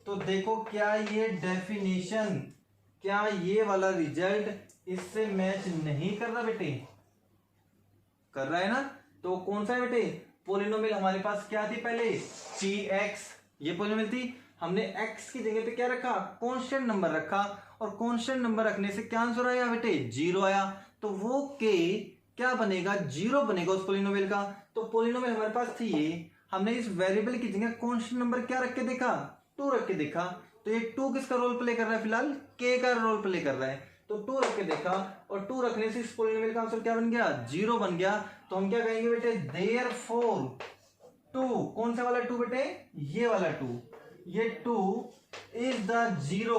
तो देखो क्या ये डेफिनेशन, क्या ये वाला रिजल्ट इससे मैच नहीं कर रहा बेटे, कर रहा है ना। तो कौन सा है बेटे, पोलिनोमियल हमारे पास क्या थी पहले, px, ये पोलिनोमियल थी, हमने x की जगह पे क्या रखा, कांस्टेंट नंबर रखा, और कांस्टेंट नंबर रखने से क्या आंसर आया बेटे, जीरो आया। तो वो k क्या बनेगा, जीरो बनेगा उस पोलिनोमियल का। तो पोलिनोमियल हमारे पास थी ये, हमने इस वेरिएबल की जगह कांस्टेंट नंबर क्या रख के देखा, 2 रख के देखा। तो ये 2 किसका रोल प्ले कर रहा है, फिलहाल k का रोल प्ले कर रहा है। तो 2 रख के देखा, और 2 रखने से इस पोलिनोमियल का आंसर क्या बन गया, जीरो बन गया। तो हम क्या कहेंगे बेटे, देयरफॉर 2, कौन सा वाला 2 बेटे, ये वाला 2, ये 2 is the zero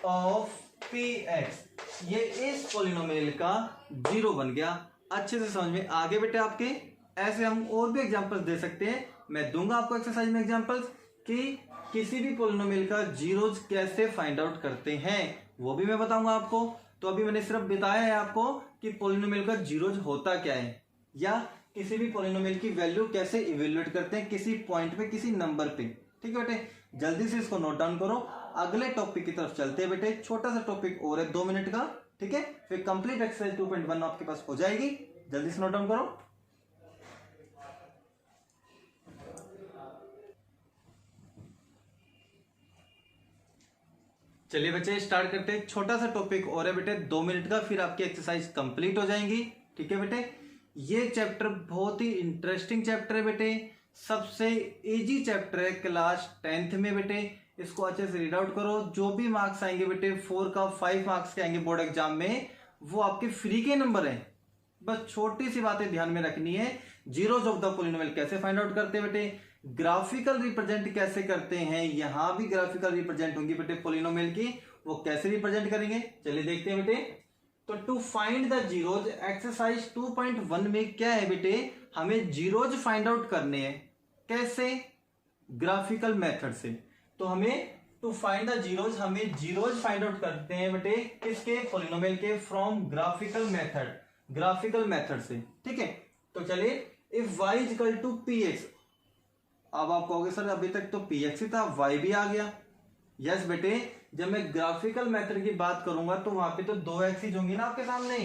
of px ये इस पोलिनोमियल का जीरो बन गया। अच्छे से समझ में आगे बेटे आपके। ऐसे हम और भी एग्जांपल्स दे सकते हैं, मैं दूंगा आपको एक्सरसाइज में एग्जांपल्स कि किसी भी पोलिनोमियल का जीरोज कैसे फाइंड आउट करते हैं वो भी मैं बताऊंगा आपको। तो अभी मैंने सिर्फ बताया है आपको कि पोलिनोमियल का जीरोज होता क्या है, या किसी भी पोलिनोमियल की वैल्यू कैसे इवेल्युएट करते हैं किसी पॉइंट पे, किसी नंबर पे। ठीक है बेटे, जल्दी से इसको नोट डाउन करो। अगले टॉपिक की तरफ चलते हैं बेटे। छोटा सा टॉपिक और है 2 मिनट का, ठीक है, फिर कंप्लीट एक्सरसाइज 2.1 आपके पास हो जाएगी। जल्दी से नोट डाउन करो। चलिए बच्चे स्टार्ट करते हैं। छोटा सा टॉपिक और है बेटे 2 मिनट का, फिर आपकी एक्सरसाइज कंप्लीट हो जाएंगी। ठीक है बेटे, ये चैप्टर बहुत ही इंटरेस्टिंग चैप्टर है बेटे, सबसे इजी चैप्टर है क्लास 10th में बेटे। इसको अच्छे से रीड आउट करो। जो भी मार्क्स आएंगे बेटे 4 का 5 मार्क्स के आएंगे बोर्ड एग्जाम में, वो आपके फ्री के नंबर हैं। बस छोटी सी बातें ध्यान में रखनी है। जीरोज ऑफ द पोलिनोमियल कैसे फाइंड आउट करते हैं बेटे, ग्राफिकल रिप्रेजेंट कैसे करते हैं, यहां भी ग्राफिकल रिप्रेजेंट होंगी बेटे पोलिनोमियल की, वो कैसे रिप्रेजेंट करेंगे चलिए देखते हैं बेटे। तो to find the zeros, exercise 2.1 में क्या है बेटे, हमें जीरोज फाइंड आउट करने हैं। कैसे? ग्राफिकल मेथड से। तो हमें टू फाइंड द जीरोज, हमें जीरोज फाइंड आउट करते हैं बेटे किसके, पोलिनोमियल के, from graphical method, graphical method से। ठीक है, तो चलिए if y equal to px, अब आप कहोगे सर अभी तक तो px ही था, y भी आ गया। यस बेटे, जब मैं ग्राफिकल मेथड की बात करूंगा तो वहां पे तो 2 एक्सिस होंगी ना आपके सामने।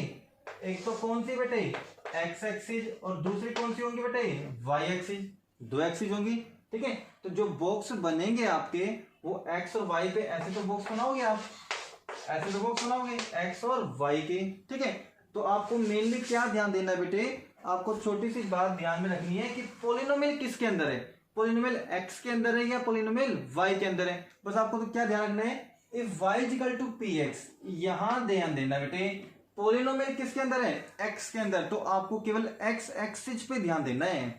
एक तो कौन सी बेटे, x एक्सिस, और दूसरी कौन सी होंगी बेटे, y एक्सिस। 2 एक्सिस होंगी। ठीक है, तो जो बॉक्स बनेंगे आपके वो x और y पे, ऐसे तो बॉक्स बनाओगे आप, ऐसे तो बॉक्स बनाओगे x और y के। ठीक है, तो आपको मेनली क्या ध्यान देना है बेटे, आपको छोटी सी बात ध्यान में रखनी है कि पोलिनोमियल किसके अंदर है, पोलिनोमियल x के अंदर है या पोलिनोमियल y के अंदर है। बस आपको तो क्या ध्यान रखना है, if y equal to px, यहां ध्यान देना बेटे पोलिनोमियल किसके अंदर है, x के अंदर। तो आपको केवल x एक्सिस पे ध्यान देना है।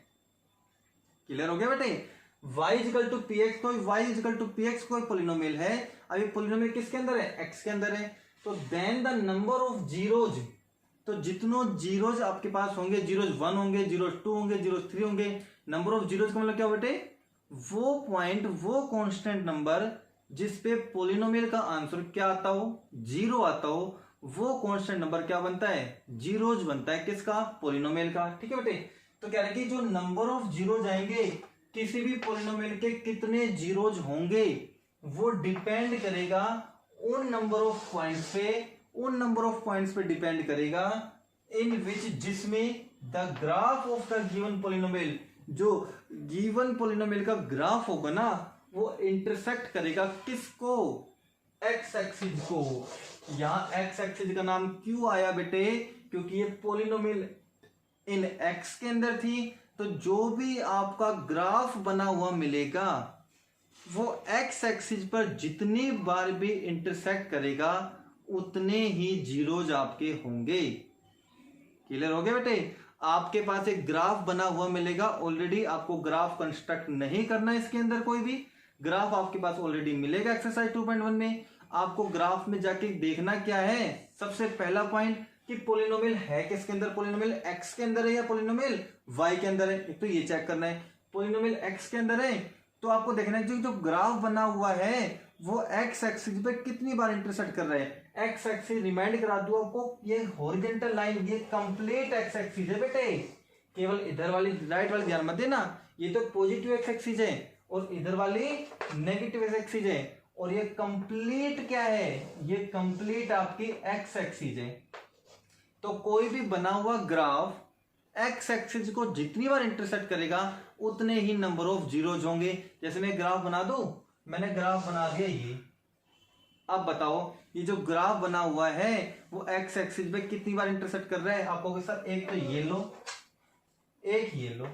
क्लियर हो गया बेटे, y इक्वल टू px, कोई y इक्वल टू px कोई पोलिनोमियल है, अभी पोलिनोमियल किसके अंदर है, x के अंदर है। तो then the number of zeros, तो जितनों जीरोज आपके पास होंगे, जीरोज 1 होंगे, जीरोज 2 होंगे, जीरोज 3 होंगे। नंबर ऑफ जीरोज का मतलब क्या बेटे, वो पॉइंट, वो कांस्टेंट नंबर जिसपे पोलिनोमियल का आंसर क्या आता हो, जीरो आता हो, वो कांस्टेंट नंबर क्या बनता है, जीरोज बनता है। किसका, पोलिनोमियल का। ठीक है बेटे, तो क्या है कि जो नंबर ऑफ जीरोज आएंगे किसी भी पोलिनोमियल के, कितने जीरोज होंगे, वो डिपेंड करेगा उन नंबर ऑफ पॉइंट्स पे, उन नंबर ऑफ पॉइंट्स पे डिपेंड करेगा इन विच, जिसमें the graph of the given polynomial, जो गिवन पोलिनोमियल का ग्राफ होगा ना, वो इंटरसेक्ट करेगा किसको, एक्स एक्सिस को। यहां एक्स एक्सिस का नाम क्यों आया बेटे, क्योंकि ये पोलिनोमियल इन एक्स के अंदर थी। तो जो भी आपका ग्राफ बना हुआ मिलेगा वो एक्स एक्सिस पर जितनी बार भी इंटरसेक्ट करेगा उतने ही जीरोज आपके होंगे। क्लियर हो गया बेटे, आपके पास एक ग्राफ बना हुआ मिलेगा, ऑलरेडी आपको ग्राफ कंस्ट्रक्ट नहीं करना है, इसके अंदर कोई भी ग्राफ आपके पास ऑलरेडी मिलेगा एक्सरसाइज 2.1 में। आपको ग्राफ में जाके देखना क्या है, सबसे पहला पॉइंट कि पोलिनोमियल है किसके अंदर, पोलिनोमियल एक्स के अंदर है या पोलिनोमियल वाई के अंदर है। एक तो ये चेक करना है, पोलिनोमियल एक्स के अंदर है तो आपको देखना है जो ग्राफ बना हुआ है वो एक्स एक्सिस पे कितनी बार इंटरसेक्ट कर रहे हैं। एक्स एक्सिस रिमाइंड करा दूं आपको, ये हॉरिजॉन्टल लाइन, ये कंप्लीट एक्स एक्सिस है बेटे, केवल इधर वाली राइट वाली ध्यान मत देना, ये तो पॉजिटिव एक्स एक्सिस है और इधर वाली नेगेटिव एक्स एक्सिस है, और ये कंप्लीट क्या है, ये कंप्लीट आपकी एक्स एक्सिस है। तो कोई भी बना हुआ ग्राफ एक्स एक्सिस को जितनी बार इंटरसेक्ट करेगा उतने ही नंबर ऑफ जीरोज होंगे। जैसे मैं ग्राफ बना दूं, मैंने ग्राफ बना दिया ये, अब बताओ ये जो ग्राफ बना हुआ है वो एक्स एक्सिस पे कितनी बार इंटरसेक्ट कर रहा है। आप कहोगे सर एक तो ये लो, एक ये लो,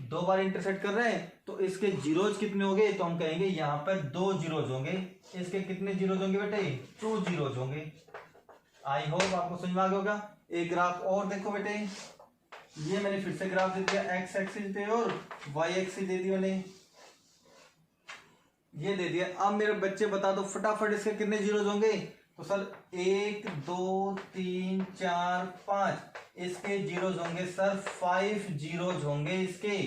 2 बार इंटरसेक्ट कर रहे हैं, तो इसके जीरोज कितने होंगे, तो हम कहेंगे यहां पर 2 जीरोज होंगे। इसके कितने जीरोज होंगे बेटे, 2 जीरोज होंगे। आई होप आपको समझ में आ गया होगा। एक ग्राफ और देखो बेटे, ये मैंने फिर से ग्राफ दे दिया एक्स एक्सिस पे और वाई एक्सिस दे दी मैंने, ये दे दिया। अब मेरे बच्चे बता दो फटाफट इसके कितने जीरोज होंगे, तो सर 1 2 3 4 5 इसके जीरोज होंगे सर, 5 जीरोज होंगे इसके।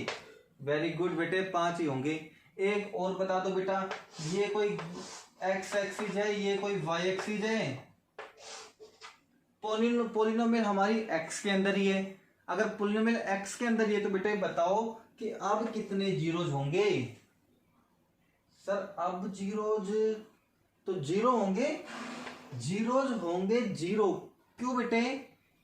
वेरी गुड बेटे, 5 ही होंगे। एक और बता दो बेटा, ये कोई एक्स एक्सिस है, ये कोई वाई एक्सिस है। पोलिनोमियल हमारी एक्स के अंदर ही है। अगर पोलिनोमियल एक्स के अंदर ही है तो बेटे बताओ कि अब कितने जीरोज होंगे। सर अब जीरोज तो जीरो होंगे, जीरोज होंगे जीरो। क्यों बेटे?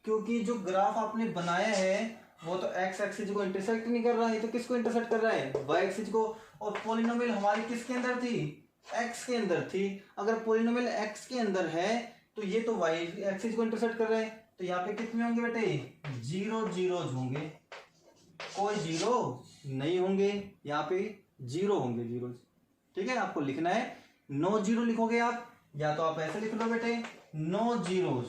क्योंकि जो ग्राफ आपने बनाया है वो तो एक्स एक्सिस को इंटरसेक्ट नहीं कर रहा है, तो किसको इंटरसेक्ट कर रहा है? वाई एक्सिस को। और पोलिनोमियल हमारी किसके अंदर थी? एक्स के अंदर थी। अगर पोलिनोमियल एक्स के अंदर है तो ये तो वाई एक्सिस को इंटरसेक्ट कर रहा है, तो यहाँ पे कितने होंगे बेटे? जीरो जीरोज होंगे, कोई जीरो नहीं होंगे, यहाँ पे जीरो होंगे, जीरोज। ठीक है, आपको लिखना है नो जीरो लिखोगे आप, या तो आप ऐसे लिख लो बेटे नो जीरोज,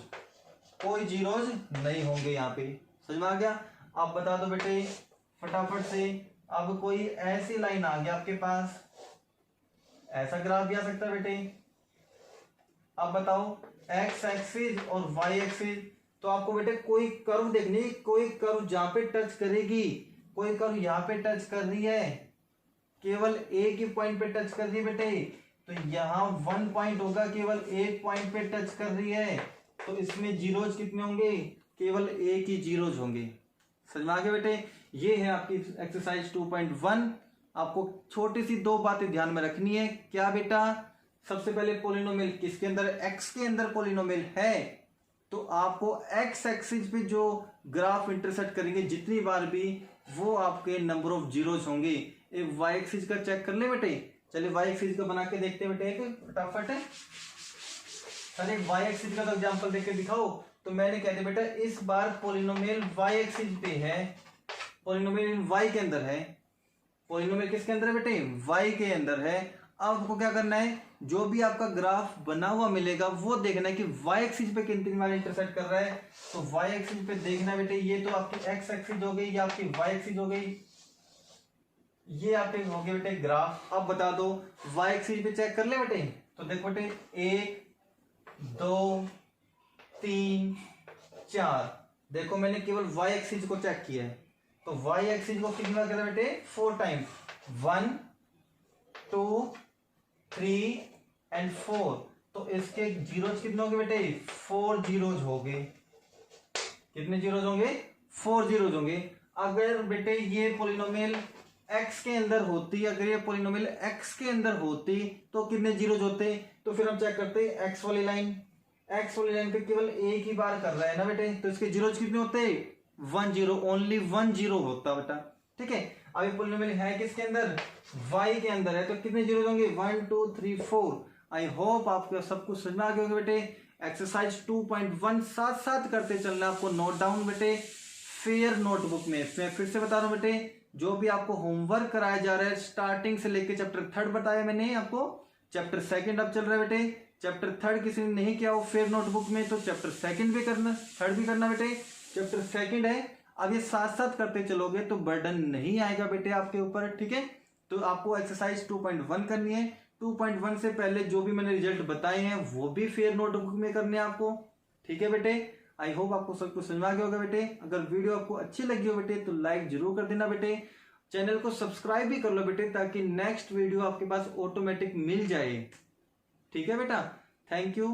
कोई जीरोज नहीं होंगे यहाँ पे। समझ में आ गया? आप बता दो बेटे फटाफट से। अब कोई ऐसी लाइन आ गया आपके पास, ऐसा ग्राफ भी आ सकता है बेटे। अब बताओ एक्स एक्सिस और वाई एक्सिस, तो आपको बेटे कोई कर्व देखनी, कोई कर्व जहां पे टच करेगी, कोई कर्व यहाँ पे टच कर रही है, केवल एक ही पॉइंट पे टच कर रही है बेटे, तो यहाँ 1 पॉइंट होगा, केवल एक पॉइंट पे टच कर रही है, तो इसमें जीरोज कितने होंगे? केवल एक ही जीरोज होंगे। समझ में आ गया बेटे? ये है आपकी एक्सरसाइज 2.1। आपको छोटी सी 2 बातें ध्यान में रखनी है। क्या बेटा? सबसे पहले पोलिनोमियल किसके अंदर? एक्स के अंदर पोलिनोमियल है, तो आपको एक्स एक्सिस पे जो ग्राफ इंटरसेक्ट करेंगे जितनी बार भी, वो आपके नंबर ऑफ जीरोज होंगे। एक वाई एक्सिस का चेक कर ले बेटे। चलिए वाई एक्सिस का बना के देखते हैं बेटे एक फटाफट है। चलिए वाई एक्सिस का तो एग्जांपल देख के दिखाओ। तो मैंने कह दिया बेटा इस बार पोलिनोमियल वाई एक्सिस पे है, पोलिनोमियल वाई के अंदर है। पोलिनोमियल किसके अंदर है बेटे? वाई के अंदर है। अब आपको क्या करना है, जो भी आपका ग्राफ बना हुआ मिलेगा वो देखना है कि वाई एक्सिस पे कितनी बार इंटरसेक्ट कर रहा है। तो वाई एक्सिस पे देखना बेटे, ये तो आपकी एक्स एक्सिस हो गई, ये आपकी वाई एक्सिस हो गई, ये आपके हो गए बेटे ग्राफ। अब बता दो वाई एक्सिस पे चेक कर ले बेटे। तो देखो बेटे 1 2 3 4, देखो मैंने केवल वाई एक्सिस को चेक किया है। तो वाई एक्सिस को कितनी बार करा बेटे? 4 टाइम्स, 1 2 3 एंड 4। तो इसके जीरोज कितने होंगे बेटे? 4 जीरोज होंगे। कितने जीरोज होंगे? 4 जीरोज होंगे। अगर बेटे ये पोलिनोमियल एक्स के अंदर होती, अगर ये पोलिनोमियल एक्स के अंदर होती तो कितने जीरोज होते? तो फिर हम चेक करते हैं एक्स वाली लाइन। एक्स वाली लाइन पे केवल एक ही बार कर रहा है ना बेटे, तो इसके जीरोज कितने होते? 1 जीरो, ओनली 1 जीरो होता बेटा। ठीक है, अभी पोलिनोमियल है किसके अंदर? वाई के अंदर है, तो कितने जीरो होंगे? 1 2 3 4। आई होप आपको सब कुछ समझ में आ गया होगा बेटे। एक्सरसाइज 2.1 साथ साथ करते चलना, आपको नोट डाउन बेटे फेयर नोटबुक में। मैं फिर से बता रहा हूं बेटे, जो भी आपको होमवर्क कराया जा रहा है स्टार्टिंग से लेके चैप्टर 3 बताया मैंने आपको, चैप्टर 2 अब चल रहा है बेटे। चैप्टर 3 किसी ने नहीं किया हो फेयर नोटबुक में, तो चैप्टर 2 भी करना, 3 भी करना बेटे। चैप्टर 2 है, अब ये साथ साथ करते चलोगे तो बर्डन नहीं आएगा बेटे आपके ऊपर। ठीक है, तो आपको एक्सरसाइज 2.1 करनी है। 2.1 से पहले जो भी मैंने रिजल्ट बताए हैं वो भी फेयर नोटबुक में करने हैं आपको। ठीक है बेटे, आई होप आपको सब कुछ समझ में आ गया होगा बेटे। अगर वीडियो आपको अच्छी लगी हो बेटे तो लाइक जरूर कर देना बेटे। चैनल को सब्सक्राइब भी कर लो बेटे, ताकि नेक्स्ट वीडियो आपके पास ऑटोमेटिक मिल जाए। ठीक है बेटा, थैंक यू।